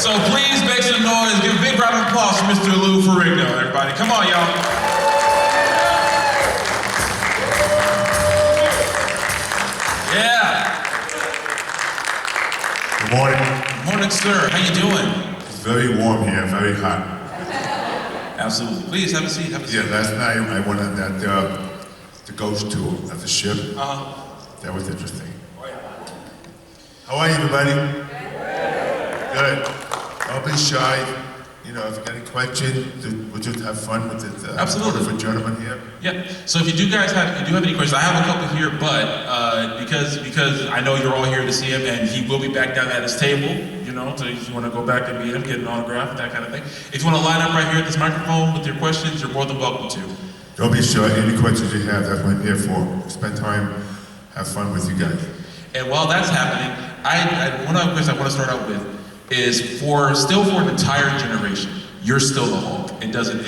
So please make some noise. Give a big round of applause for Mr. Lou Ferrigno, everybody. Come on, y'all. Yeah. Good morning. Good morning, sir. How you doing? It's very warm here, very hot. Absolutely. Please have a seat. Have a seat. Yeah, last night I went on that the ghost tour of the ship. That was interesting. How are you, everybody? Good. Don't be shy. You know, if you got any questions, we'll just have fun with it. Absolutely. Wonderful gentleman here. Yeah. So if you do have any questions, I have a couple here, but because I know you're all here to see him, and he will be back down at his table. You know, so if you want to go back and meet him, get an autograph, that kind of thing. If you want to line up right here at this microphone with your questions, you're more than welcome to. Don't be shy. Any questions you have, that's what I'm here for. Spend time, have fun with you guys. And while that's happening, one of the questions I want to start out with is for an entire generation, you're still the Hulk. It doesn't,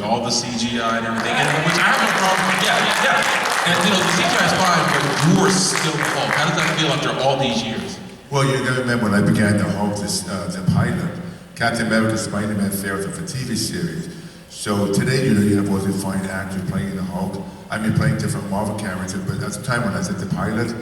all the CGI and everything, which I have no problem with. Yeah. And the CGI is fine, but you are still the Hulk. How does that feel after all these years? Well, you gotta remember when I began the Hulk, the pilot, Captain America, Spider-Man failed for TV series. So today, you have all the fine actors playing the Hulk. Playing different Marvel characters, but at the time when I was at the pilot,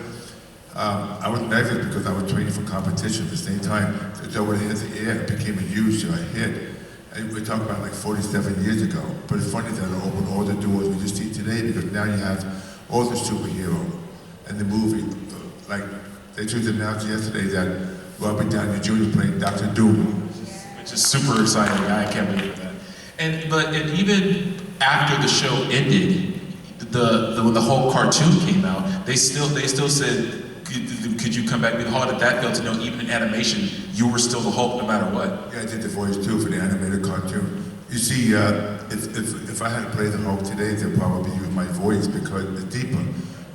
I was nervous because I was training for competition at the same time. So when it hit the air, it became a huge hit. And we're talking about like 47 years ago. But it's funny that it opened all the doors we just see today, because now you have all the superheroes and the movie. Like, they just announced yesterday that Robert Downey Jr. is playing Dr. Doom. Which is super exciting. I can't believe that. And even after the show ended, when the whole cartoon came out, they still said, could you come back with the Hulk? That felt to know even in animation, you were still the Hulk no matter what. Yeah, I did the voice too for the animated cartoon. You see, if I had to play the Hulk today, they'd probably use my voice because it's deeper.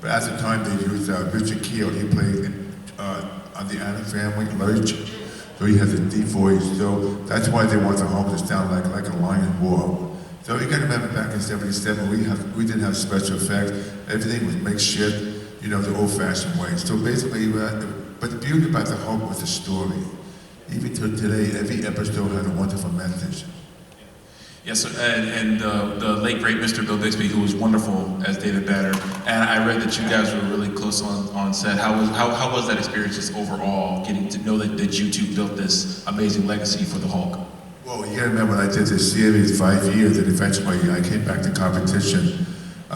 But at the time, they used Richard Kiel. He played on the Addams Family, Lurch. So he has a deep voice. So that's why they want the Hulk to sound like a lion roar. So you got to remember back in '77, we didn't have special effects. Everything was makeshift. The old-fashioned way. So basically, but the beauty about the Hulk was the story. Even to today, every episode had a wonderful message. Yes, sir. And the late, great Mr. Bill Bixby, who was wonderful as David Banner. And I read that you guys were really close on set. How was that experience just overall, getting to know that you two built this amazing legacy for the Hulk? Well, you gotta remember when I did this series 5 years, and eventually I came back to competition.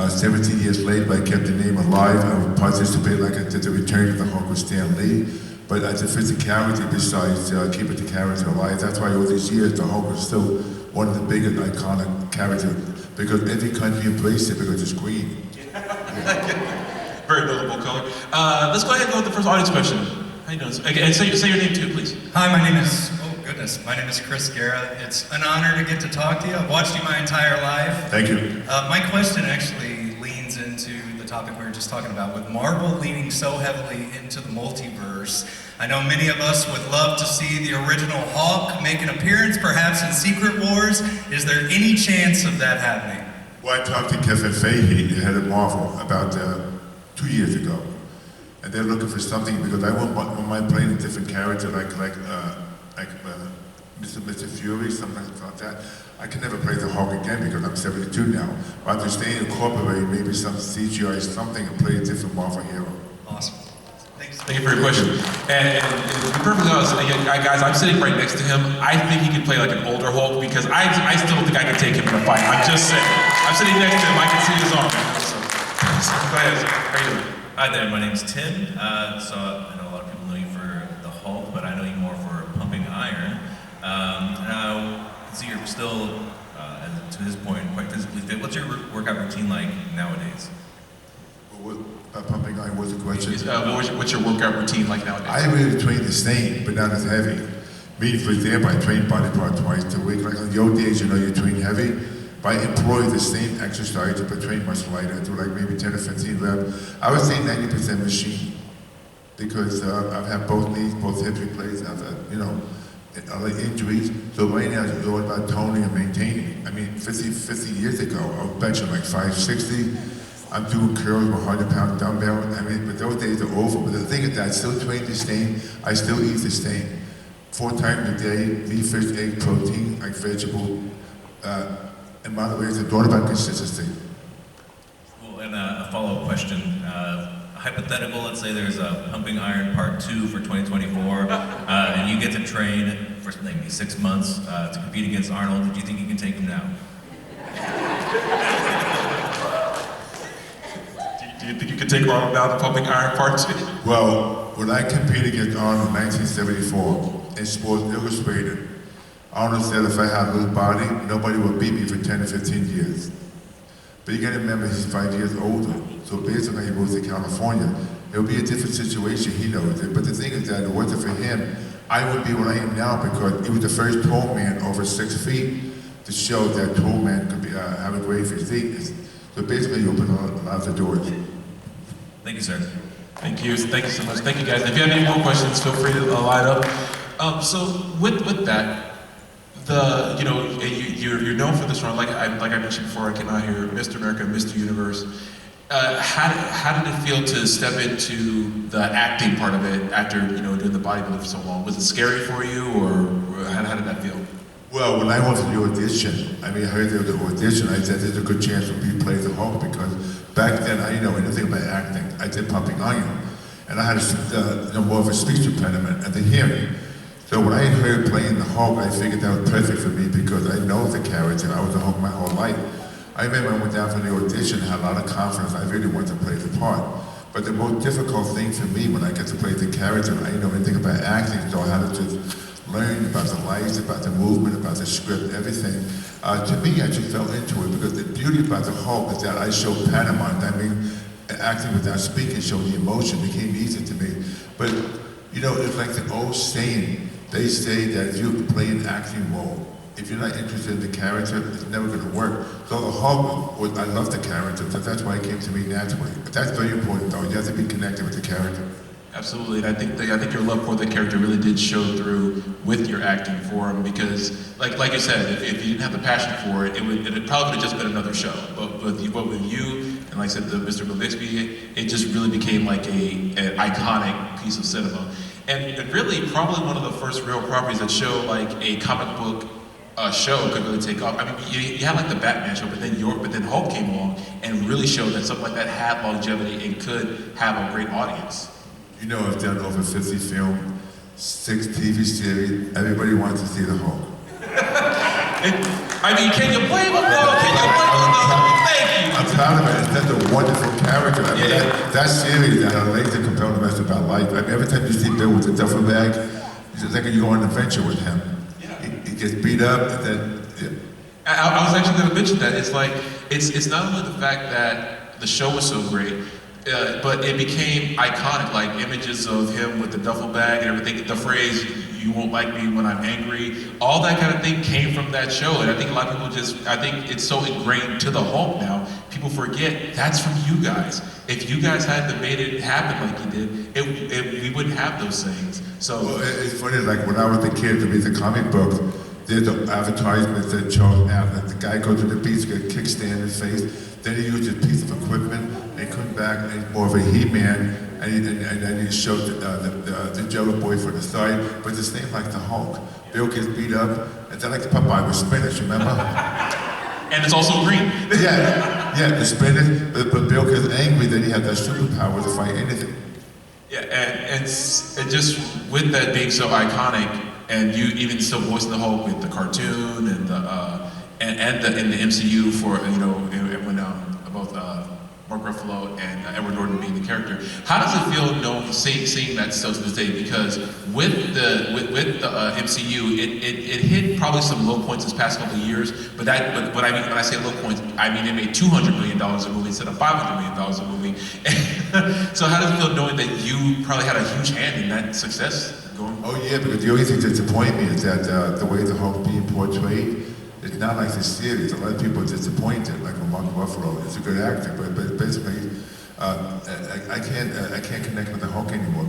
17 years later, I kept the name alive. I would participate like I did the Return of the Hulk with Stan Lee. But as a physicality, besides keeping the character alive, that's why all these years the Hulk was still one of the biggest iconic characters, because every country embraced it because it's green. Very notable color. Let's go ahead and go with the first audience question. How you doing? And say your name too, please. Hi, my name is Chris Guerra. It's an honor to get to talk to you. I've watched you my entire life. Thank you. My question actually leans into the topic we were just talking about. With Marvel leaning so heavily into the multiverse, I know many of us would love to see the original Hulk make an appearance, perhaps in Secret Wars. Is there any chance of that happening? Well, I talked to Kevin Feige, the head of Marvel, about 2 years ago. And they're looking for something, because I wouldn't mind playing a different character like Mr. Fury, something like that. I can never play the Hulk again because I'm 72 now. But I'm just staying incorporated, maybe some CGI, something, and play a different Marvel hero. Awesome. Thanks. Thank you for your question. And to be perfectly honest, guys, I'm sitting right next to him. I think he can play like an older Hulk, because I still think I can take him in a fight. I'm just saying. I'm sitting next to him. I can see his arm. So go ahead. How are you doing? Hi there, my name's Tim. So I know a lot of people know you for the Hulk, but I know you more for Pumping Iron. Now, I see you're still, to his point, quite physically fit. What's your workout routine like nowadays? Pumping Iron was the question. What's your workout routine like nowadays? I really train the same, but not as heavy. Meaning, for example, I train body part twice a week. Like on the old days, you train heavy. But I employ the same exercise, but train much lighter. I do like maybe 10 or 15 reps. I would say 90% machine, because I've had both knees, both hip replaced. I've had, I like injuries. So right now, it's all about toning and maintaining. 50 years ago, I was benching like 560. I'm doing curls with 100-pound dumbbell. But those days are over. But the thing is that I still train the same. I still eat the same. 4 times a day, meat, fish, egg, protein, like vegetable, in moderation. It's all about consistency. Well, and a follow-up question. Hypothetical, let's say there's a Pumping Iron Part 2 for 2024, and you get to train for maybe 6 months to compete against Arnold. Do you think you can take him now? Do you think you could take Arnold down to Pumping Iron Part 2? Well, when I competed against Arnold in 1974 in Sports Illustrated, Arnold said if I had a little body, nobody would beat me for 10 to 15 years. But you gotta remember, he's 5 years older. So basically, he moves to California. It'll be a different situation, he knows it. But the thing is that it wasn't for him, I wouldn't be what I am now because he was the first tall man over 6 feet to show that tall man could be, have a great physique. So basically, you open a lot of doors. Thank you, sir. Thank you so much. Thank you, guys. If you have any more questions, feel free to light up. So with that, you're known for this run. Like I mentioned before, I came out here, Mr. America, Mr. Universe. How did it feel to step into the acting part of it after doing the bodybuilding for so long? Was it scary for you, or how did that feel? Well, when I went to the audition, I heard there was an audition, I said there's a good chance for me to play the Hulk because back then I didn't know anything about acting. I did Pumping Iron, and I had more of a speech impediment at the hearing. So when I heard playing the Hulk, I figured that was perfect for me because I know the character. I was the Hulk my whole life. I remember I went down for the audition, had a lot of confidence. I really wanted to play the part. But the most difficult thing for me when I get to play the character, I didn't know anything about acting, so I had to just learn about the lights, about the movement, about the script, everything. To me, I just fell into it because the beauty about the Hulk is that I showed pantomime. Acting without speaking showed the emotion, became easy to me. But, it's like the old saying, they say that if you play an acting role, if you're not interested in the character, it's never going to work. So the Hulk, I love the character, so that's why it came to me naturally. But that's very important, though. You have to be connected with the character. Absolutely, and I think your love for the character really did show through with your acting for him because, like you said, if you didn't have the passion for it, it probably would have just been another show. But with you, and like I said, the Mr. Bixby, it just really became like an iconic piece of cinema. And really, probably one of the first real properties that show like a comic book show could really take off. You had like the Batman show, but then Hulk came along and really showed that something like that had longevity and could have a great audience. I've done over 50 films, 6 TV series. Everybody wants to see the Hulk. Can you blame him though? Thank you. I'm proud of it. It's such a wonderful character. That series that had a laser compelling message about life. Every time you see Bill with the duffel bag, it's like you go on an adventure with him. He gets beat up, and then. I was actually going to mention that. It's like it's not only the fact that the show was so great. But it became iconic, like images of him with the duffel bag and everything. The phrase, "You won't like me when I'm angry," all that kind of thing came from that show. And I think a lot of people I think it's so ingrained to the Hulk now, people forget that's from you guys. If you guys hadn't made it happen like you did, we wouldn't have those things. So well, it's funny, like when I was a kid to read the comic books, there's an advertisement that Charles Atlas, the guy goes to the beach, get a kickstand in his face. Then he used a piece of equipment and come back and more of a He-Man, and then he showed the Jello Boy for the side. But it's the same like the Hulk. Bill gets beat up, and then like the Popeye with spinach, remember? And it's also green. yeah, the spinach. But Bill gets angry that he had that superpower to fight anything. Yeah, and just with that being so iconic, and you even still voicing the Hulk with the cartoon and in the MCU for when both Mark Ruffalo and Edward Norton being the character. How does it feel seeing that still to this day? Because with the MCU, it hit probably some low points this past couple of years. But when I say low points, I mean it made $200 million a movie instead of $500 million a movie. So how does it feel knowing that you probably had a huge hand in that success going? Oh yeah, because the only thing that disappointed me is that the way the Hulk being portrayed. It's not like the series. A lot of people are disappointed, like Mark Ruffalo. It's a good actor, but basically, I can't connect with the Hulk anymore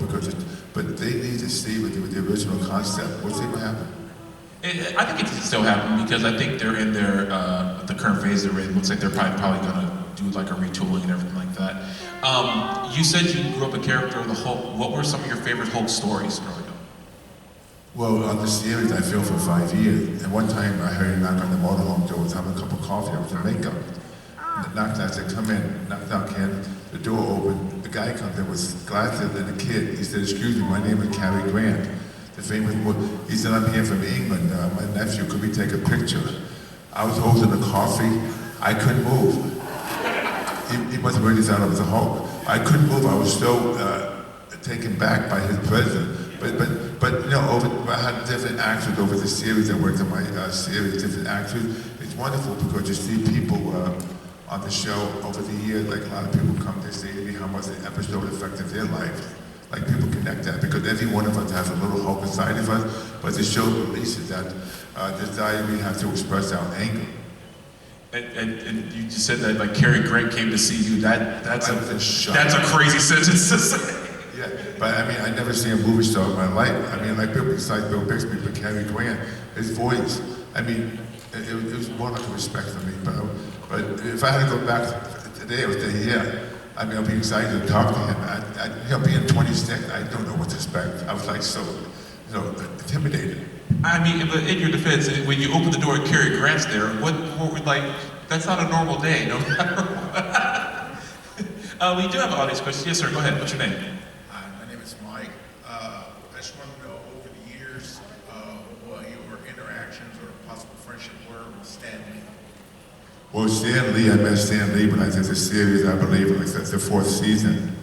but they need to see with the original concept. We'll see what happens. I think it can still happen because I think they're in the current phase they're in. Looks like they're probably gonna do like a retooling and everything like that. You said you grew up a character of the Hulk. What were some of your favorite Hulk stories growing up? Well, on the series, I filmed for 5 years. And one time, I heard a knock on the motorhome door. I was having a cup of coffee. I was in makeup. Knocked, I said, come in. Knocked in. The door opened. The guy comes in with glasses and a kid. He said, excuse me, my name is Cary Grant. The famous, he said, I'm here from England. My nephew, could we take a picture? I was holding the coffee. I couldn't move. He must have really thought I was a Hulk. I couldn't move. I was so taken back by his presence. But you know, I had different actors over the series. I worked on my series, different actors. It's wonderful because you see people on the show over the years, like a lot of people come to say to me how much the episode affected their life. Like people connect that because every one of us has a little hope inside of us, but the show releases that desire we have to express our anger. And you just said that like Cary Grant came to see you. That's a crazy sentence to say. Yeah, but I mean, I never seen a movie star in my life. I mean, like people besides Bill Bixby, but Cary Grant, his voice. I mean, it was more like a respect for me. But if I had to go back today, I would say, yeah. I mean, I'll be excited to talk to him. You know, being 26, I don't know what to expect. I was like so, you know, intimidated. I mean, in your defense, when you open the door and Cary Grant's there, what were like? That's not a normal day, no matter what. We do have an audience question. Yes, sir. Go ahead. What's your name? Hi, my name is Mike. I just want to know over the years what your interactions or possible friendship were with Stan Lee. Well, Stan Lee, I met Stan Lee when I did the series, I believe, like that's the 4th season.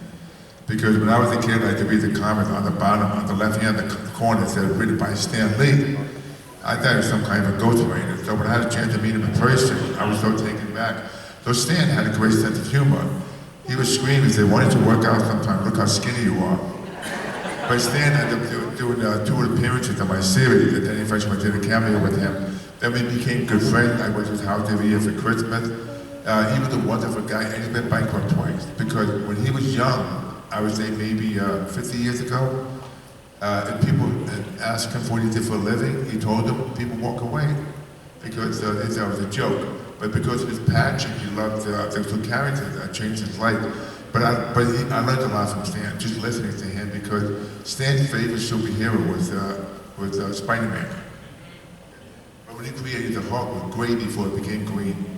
Because when I was a kid, I had to read the comics on the bottom, on the left-hand corner, it said written by Stan Lee. I thought it was some kind of a ghostwriter. So when I had a chance to meet him in person, I was so taken back. So Stan had a great sense of humor. He would scream and say, why don't you work out sometime? Look how skinny you are. But Stan ended up doing 2 appearances on my series, and then eventually I did a cameo with him. Then we became good friends. I went to his house every year for Christmas. He was a wonderful guy, and he's been bankrupt twice. Because when he was young, I would say maybe 50 years ago, and people asked him what he did for a living, he told them people walk away. Because they thought it was a joke. But because of his passion, he loved the 2 characters that changed his life. But I learned a lot from Stan, just listening to him, because Stan's favorite superhero was Spider-Man. But when he created the Hulk, it was gray before it became green.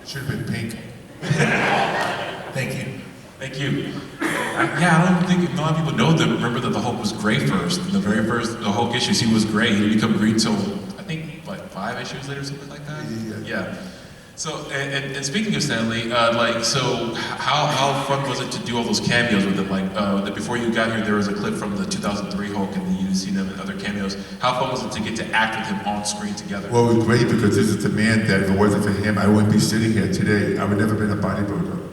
It should have been pink. Thank you. Thank you. I don't think a lot of people remember that the Hulk was gray first. In the very first the Hulk issues, he was gray. He didn't become green until I think like 5 issues later, something like that. Yeah. So and speaking of Stan Lee, so how fun was it to do all those cameos with him? Like before you got here, there was a clip from the 2003 Hulk, and you've seen him in other cameos. How fun was it to get to act with him on screen together? Well, it was great because this is the man that if it wasn't for him, I wouldn't be sitting here today. I would never been a bodybuilder.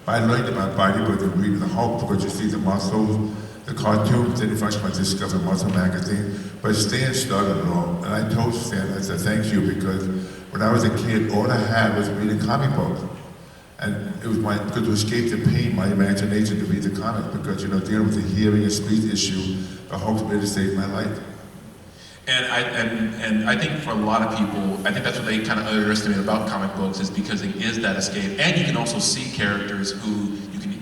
But I learned about bodybuilding reading the Hulk because you see the muscles, the cartoons, then eventually I discovered Muscle Magazine. But Stan started it all, and I told Stan, I said, thank you, because when I was a kid, all I had was reading comic books. And it was to escape the pain, my imagination to read the comics, because, you know, dealing with the hearing and speech issue, the Hulk's way to save my life. And I think for a lot of people, I think that's what they kind of underestimate about comic books is because it is that escape, and you can also see characters who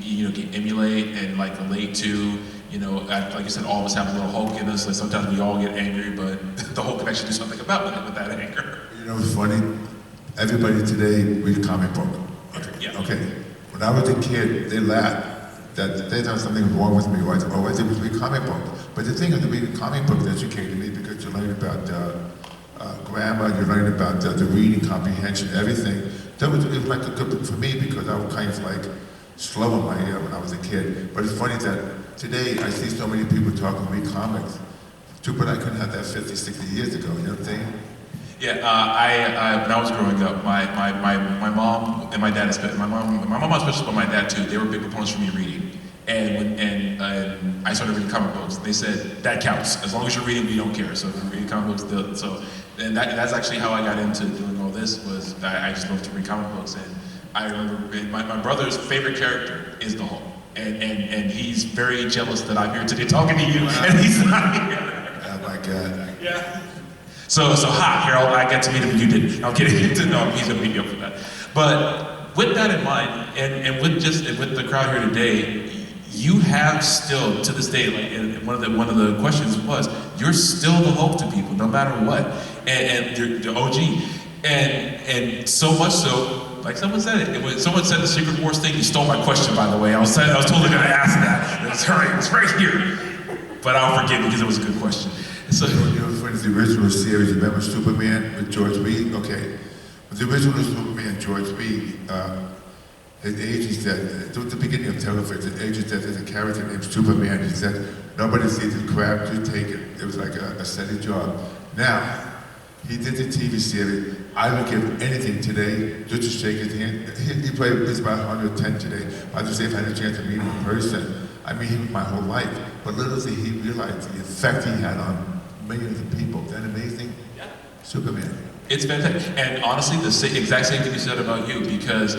you can emulate and like relate to. You know, like you said, all of us have a little Hulk in us. Like sometimes we all get angry, but the Hulk can actually do something about it with that anger. You know, it's funny. Everybody today reads comic book. Okay. Yeah. Okay. When I was a kid, they laughed that they thought something was wrong with me. Or I did was read comic books. But the thing is, to read comic books educated me because you learn about grammar, you learn about the reading comprehension, everything. It was like a good book for me because I was kind of like slow in my ear when I was a kid. But it's funny that today I see so many people talking read comics. But I couldn't have that 50, 60 years ago, you know what I'm saying? Yeah, when I was growing up, my mom and my dad, my mom especially, but my dad too, they were big proponents for me reading. And I started reading comic books. They said, that counts. As long as you're reading, we don't care. So if you're reading comic books, and that's actually how I got into doing all this, was I just loved to read comic books. And I remember my brother's favorite character is the Hulk. And he's very jealous that I'm here today talking to you, and he's not here. Oh my God. Yeah. So Harold, I got to meet him and you didn't. I'm kidding. No, he's gonna beat me up for that. But with that in mind, and with the crowd here today, you have still to this day, like, and one of the questions was, you're still the Hulk to people, no matter what, and you're the OG, and so much so. Like someone said it. When someone said the Secret Wars thing, you stole my question, by the way. I was totally going to ask that. It's right here. But I'll forgive you because it was a good question. So, for the original series, remember Superman with George Reed? Okay. With the original Superman, George Reed, his agent said, at the beginning of television, his agent said there's a character named Superman. He said, nobody sees his crap, just take it. It was like a steady job. Now, he did the TV series. I would give anything today just to shake his hand. He played, he's about 110 today. I just say if I had a chance to meet him in person, I meet him my whole life. But little did he realize the effect he had on millions of people. Isn't that amazing? yeah. Superman. It's fantastic. And honestly, the exact same thing you said about you, because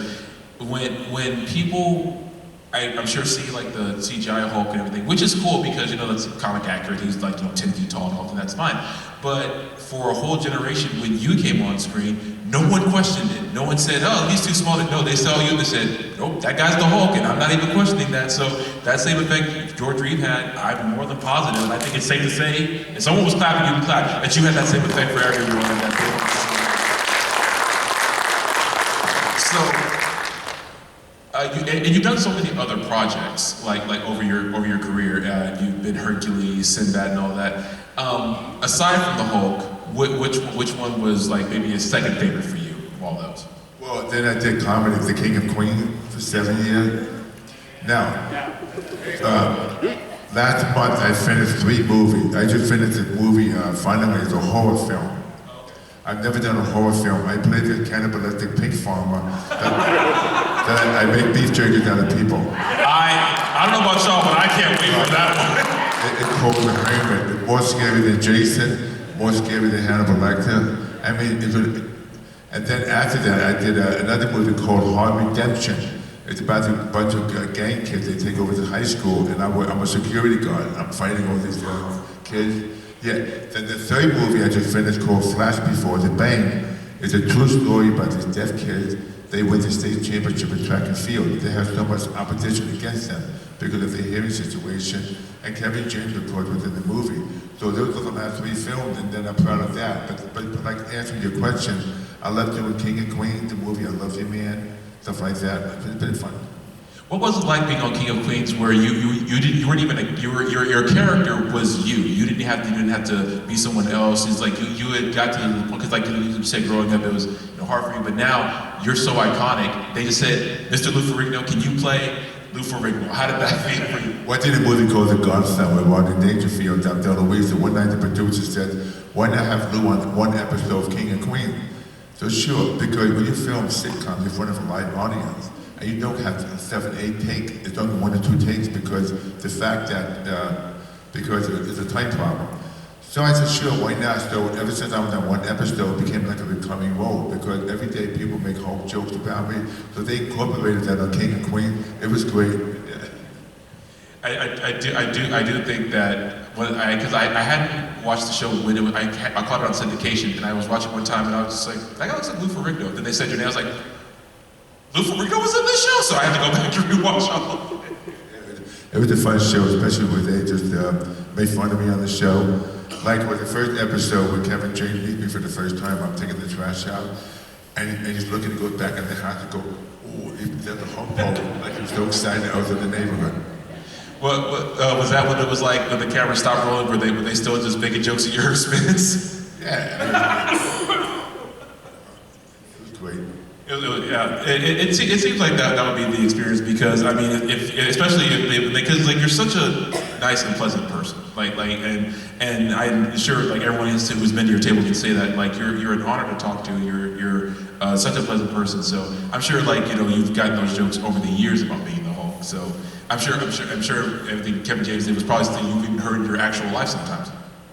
when people, I'm sure, see like the CGI Hulk and everything, which is cool because, you know, that's comic accurate. He's like, 10 feet tall and all, and that's fine. But for a whole generation, when you came on screen, no one questioned it. No one said, oh, he's too small. No, they saw you and they said, nope, that guy's the Hulk, and I'm not even questioning that. So that same effect George Reed had, I'm more than positive, and I think it's safe to say, if someone was clapping, you would clap, that you had that same effect for everyone in that film. So, and you've done so many other projects, like over your career. You've been Hercules, Sinbad, and all that. Aside from the Hulk, which one was like maybe a second favorite for you of all those? Well, then I did comedy with the King of Queens for 7 years. Now, last month I finished 3 movies. I just finished a movie, finally, it's a horror film. I've never done a horror film. I played the cannibalistic pig farmer that I make beef jerky out of people. I don't know about y'all, but I can't wait for that one. It's called The Hermit. More scary than Jason, more scary than Hannibal Lecter. I mean, and then after that, I did another movie called Hard Redemption. It's about a bunch of gang kids. They take over the high school, and I'm a security guard. I'm fighting all these kids. Yeah. Then the third movie I just finished called Flash Before the Bang. It's a true story about these deaf kids. They win the state championship in track and field. They have so much opposition against them because of their hearing situation. And Kevin James, of course, was in the movie. So those are the last 3 films, and then I'm proud of that. But like answering your question, I love doing King and Queen, the movie I Love You Man, stuff like that. It's been fun. What was it like being on King of Queens, where you weren't even your character was you. You didn't have to be someone else. It's like you had got to the point, because like you said, growing up it was hard for you, but now you're so iconic. They just said, Mr. Lou Ferrigno, can you play Lou Ferrigno? How did that feel for you? Well, I did a movie called The Godson with Rodney Dangerfield out there on Louisa. One night the producer said, why not have Lou on one episode of King and Queen? So sure, because when you film sitcoms in front of a live audience, and you don't have 7, 8 takes, it's only 1 or 2 takes because the fact that, because it's a time problem. So I said, sure, why not? So ever since I was on one episode, it became like a recurring role because every day people make Hulk jokes about me. So they incorporated that on King and Queen. It was great. I do think that because I hadn't watched the show when I caught it on syndication, and I was watching one time and I was just like, that guy looks like Lou Ferrigno. Then they said your name, I was like, Lou Ferrigno was in this show, so I had to go back and rewatch all of it. It was a fun show, especially when they just made fun of me on the show. Like with the first episode when Kevin James meets me for the first time, I'm taking the trash out, and he's looking to go back in the house and go, oh, he's at the home pole. Like he was so excited I was in the neighborhood. Well, was that what it was like when the camera stopped rolling? Were they still just making jokes at your expense? Yeah. It was great. It seems like that would be the experience because I mean, because like you're such a nice and pleasant person, and I'm sure like everyone who's been to your table can say that like you're an honor to talk to. You're such a pleasant person. So I'm sure like you've gotten those jokes over the years about being the Hulk. So I'm sure everything Kevin James did was probably something you've even heard in your actual life sometimes.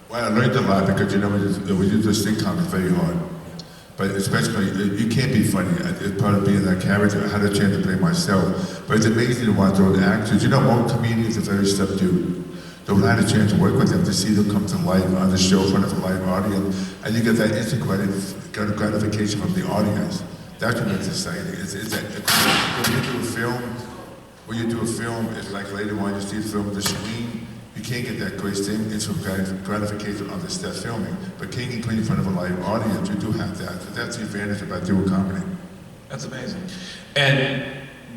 Well, I learned a lot because when you do this sitcom, it's very hard. But especially, you can't be funny. It's part of being that character. I had a chance to play myself. But it's amazing to watch those actors. Most comedians are very subdued. So when I had a chance to work with them, to see them come to life on the show in front of a live audience, and you get that instant gratification from the audience. That's what makes it exciting. When you do a film, when you do a film, it's like later on you see the film on the screen, you can't get that great same instant gratification on the set filming. But can you play in front of a live audience? You do have that. So that's the advantage about doing comedy. That's amazing. And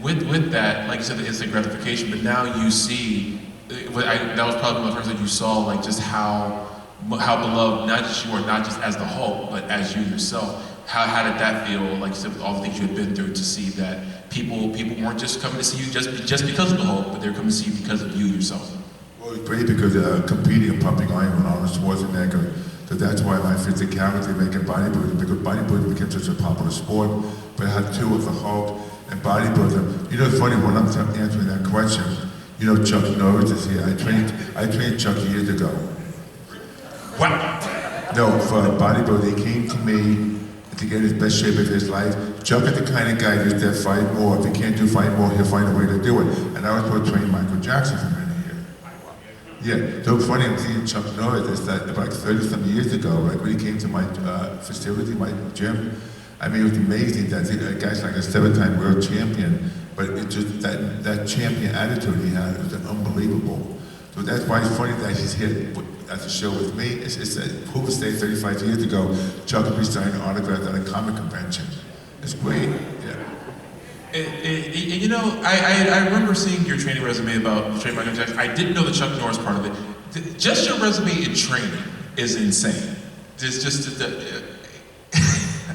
with that, like you said, the instant gratification, but now you see, that was probably one of the first that you saw, like just how beloved, not just you are, not just as the Hulk, but as you yourself. How did that feel, like you said, with all the things you had been through, to see that people weren't just coming to see you just because of the Hulk, but they're coming to see you because of you yourself? Well, it's great because competing and pumping iron with Arnold Schwarzenegger, so that's why my physicality making bodybuilding, because bodybuilding became such a popular sport, but I had two of the Hulk and bodybuilder. You know, it's funny, when I'm answering that question, you know, Chuck Norris is here. I trained Chuck years ago. What? No, for bodybuilding, he came to me to get his best shape of his life. Chuck is the kind of guy that fight more. If he can't do fight more, he'll find a way to do it. And I was going to train Michael Jackson for many years. Yeah, so funny, I'm seeing Chuck Norris, it's that about 30-some years ago, like when he came to my facility, my gym. I mean, it was amazing that a guy's like a 7-time world champion, but it's just that champion attitude he had, it was unbelievable. So that's why it's funny that he's here at the show with me. It's that who would say 35 years ago, Chuck would be signing autographs at a comic convention. It's great, yeah. And you know, I remember seeing your training resume about training Michael Jackson. I didn't know the Chuck Norris part of it. Just your resume in training is insane.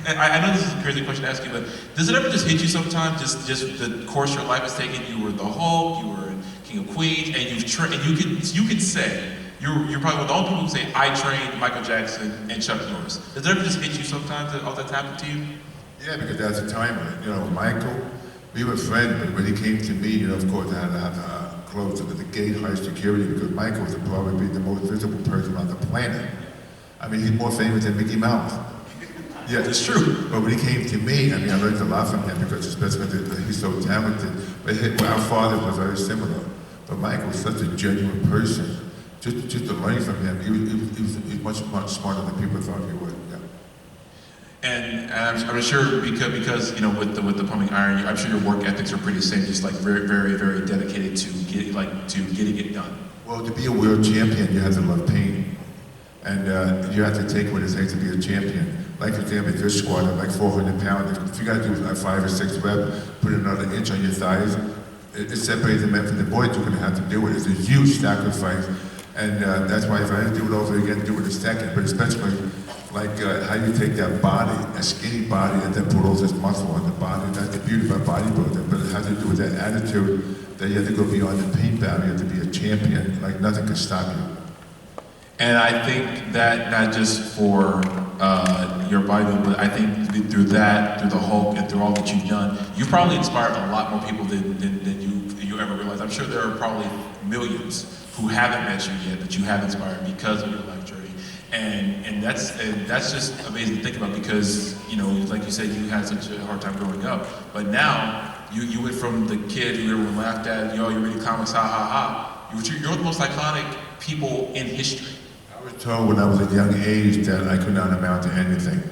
I know this is a crazy question to ask you, but does it ever just hit you sometimes? Just the course your life has taken. You were the Hulk, you were King of Queens, and you've trained. And you could say you're probably one of the only people who say I trained Michael Jackson and Chuck Norris. Does it ever just hit you sometimes that all that's happened to you? Yeah, because that's a time, you know, Michael, we were friends, but when he came to me, you know, of course, I had to have clothes with the gate, high security, because Michael was probably the most visible person on the planet. I mean, he's more famous than Mickey Mouse. Yeah, it's true. But when he came to me, I mean, I learned a lot from him because especially because he's so talented. But our father was very similar. But Michael was such a genuine person. Just to learn from him, he was much smarter than people thought he would. Yeah. And I'm sure because you know with the pumping iron, I'm sure your work ethics are pretty the same. Just like very dedicated to getting it done. Well, to be a world champion, you have to love pain, and you have to take what it takes to be a champion. Like for example, this squat at like 400 pounds, if you got to do like 5 or 6 reps, put another inch on your thighs, it separates the men from the boys. You're going to have to do it. It's a huge sacrifice, and that's why if I had to do it over again, do it a second. But especially like how you take that body, a skinny body, and then put all this muscle on the body. That's the beauty about bodybuilding. But it has to do with that attitude that you have to go beyond the pain barrier to be a champion. Like nothing can stop you. And I think that not just for your bodybuilding, but I think through the Hulk and through all that you've done, you probably inspired a lot more people than you ever realized. I'm sure there are probably millions who haven't met you yet that you have inspired because of your life journey. And that's just amazing to think about because, you know, like you said, you had such a hard time growing up, but now you went from the kid who everyone laughed at, you're reading comics, ha ha ha. You're the most iconic people in history. I was told when I was a young age that I could not amount to anything.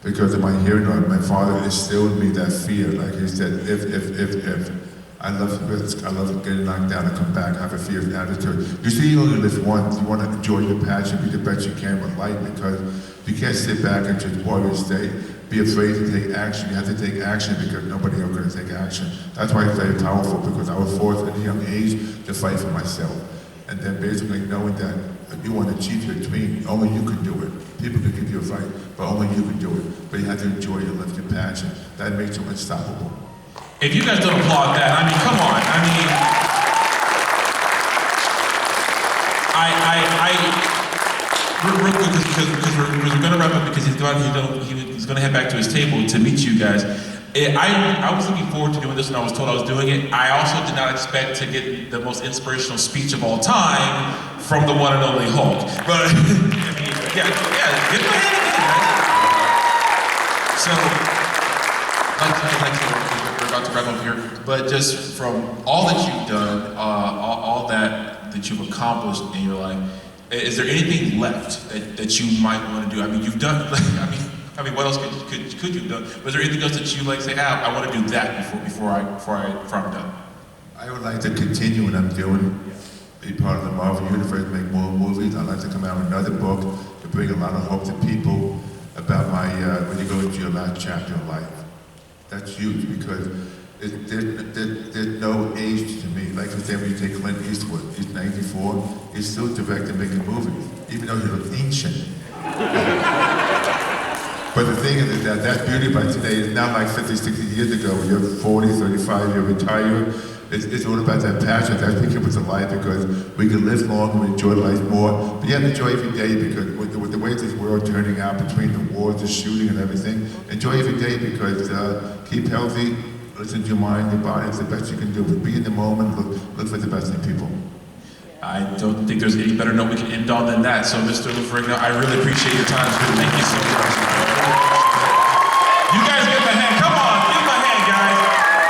Because of my hearing loss, my father instilled in me that fear. Like he said, if. I love risk, I love getting knocked down and come back, have a fierce attitude. You see, you only live once. You want to enjoy your passion, be the best you can with life, because you can't sit back and just worry and stay. Be afraid to take action. You have to take action because nobody else is going to take action. That's why it's very powerful, because I was forced at a young age to fight for myself. And then basically knowing that if you want to achieve your dream, only you can do it. People can give you a fight, but only you can do it. But you have to enjoy and live your passion. That makes you unstoppable. If you guys don't applaud that, I mean, come on. I mean, real quick, because we're going to wrap up because he's going to head back to his table to meet you guys. I was looking forward to doing this when I was told I was doing it. I also did not expect to get the most inspirational speech of all time from the one and only Hulk. But, I mean, yeah, give him a hand again. So, we're about to wrap up here, but just from all that you've done, all that you've accomplished in your life, is there anything left that you might want to do? I mean, you've done. I mean, what else could you have done? Was there anything else that you like say? I want to do that before I'm done. I would like to continue what I'm doing, be part of the Marvel Universe, make more movies. I'd like to come out with another book to bring a lot of hope to people about my, when you go into your last chapter of life. That's huge because there's no age to me. Like for example, you take Clint Eastwood, he's 94, he's still directing, making movies, even though he looks ancient. But the thing is that that beauty by today is not like 50, 60 years ago when you're 40, 35, you're retired. It's all about that passion. That's what keeps us alive because we can live longer, we enjoy life more. But you have to enjoy every day because with the way this world turning out between the wars, the shooting and everything, enjoy every day because keep healthy, listen to your mind, your body, it's the best you can do. But be in the moment, look for the best in people. I don't think there's any better note we can end on than that. So, Mr. Lou Ferrigno, I really appreciate your time. Thank you so much. You guys